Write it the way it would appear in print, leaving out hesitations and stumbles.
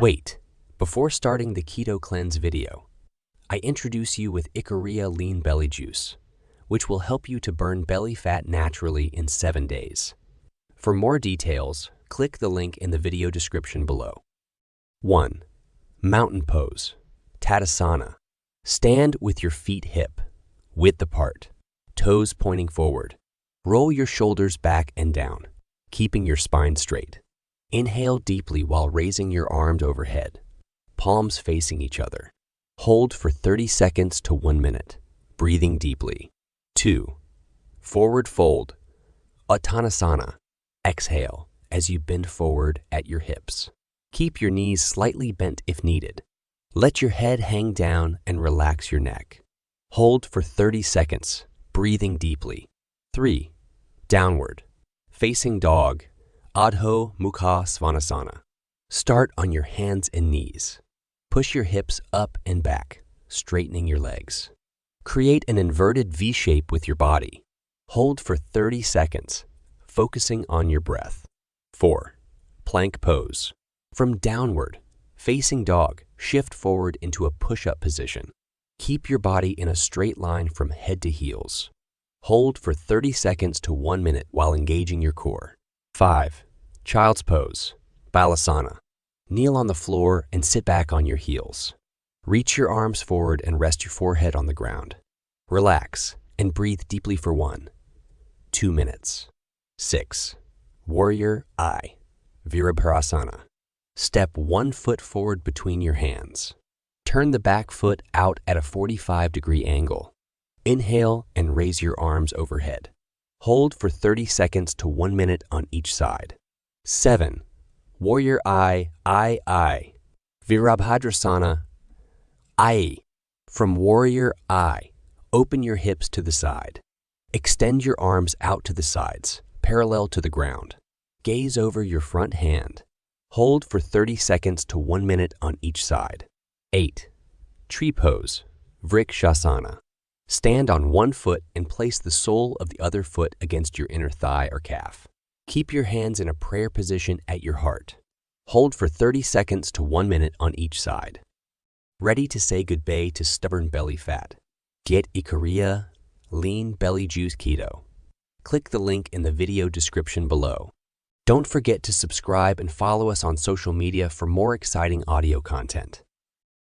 Wait, before starting the Keto Cleanse video, I introduce you with Ikaria Lean Belly Juice, which will help you to burn belly fat naturally in 7 days. For more details, click the link in the video description below. 1. Mountain Pose, Tadasana. Stand with your feet hip, width apart, toes pointing forward. Roll your shoulders back and down, keeping your spine straight. Inhale deeply while raising your arms overhead, palms facing each other. Hold for 30 seconds to 1 minute, breathing deeply. 2. Forward Fold, Uttanasana. Exhale as you bend forward at your hips. Keep your knees slightly bent if needed. Let your head hang down and relax your neck. Hold for 30 seconds, breathing deeply. 3. Downward Facing Dog, Adho, Mukha, Svanasana. Start on your hands and knees. Push your hips up and back, straightening your legs. Create an inverted V shape with your body. Hold for 30 seconds, focusing on your breath. 4. Plank Pose. From Downward Facing Dog, shift forward into a push-up position. Keep your body in a straight line from head to heels. Hold for 30 seconds to 1 minute while engaging your core. 5. Child's Pose, Balasana. Kneel on the floor and sit back on your heels. Reach your arms forward and rest your forehead on the ground. Relax and breathe deeply for 1-2 minutes. 6. Warrior I, Virabharasana. Step 1 foot forward between your hands. Turn the back foot out at a 45-degree angle. Inhale and raise your arms overhead. Hold for 30 seconds to 1 minute on each side. 7. Warrior I, Virabhadrasana, I. From Warrior I, open your hips to the side. Extend your arms out to the sides, parallel to the ground. Gaze over your front hand. Hold for 30 seconds to 1 minute on each side. 8. Tree Pose, Vrikshasana. Stand on one foot and place the sole of the other foot against your inner thigh or calf. Keep your hands in a prayer position at your heart. Hold for 30 seconds to 1 minute on each side. Ready to say goodbye to stubborn belly fat? Get Ikaria Lean Belly Juice Keto. Click the link in the video description below. Don't forget to subscribe and follow us on social media for more exciting audio content.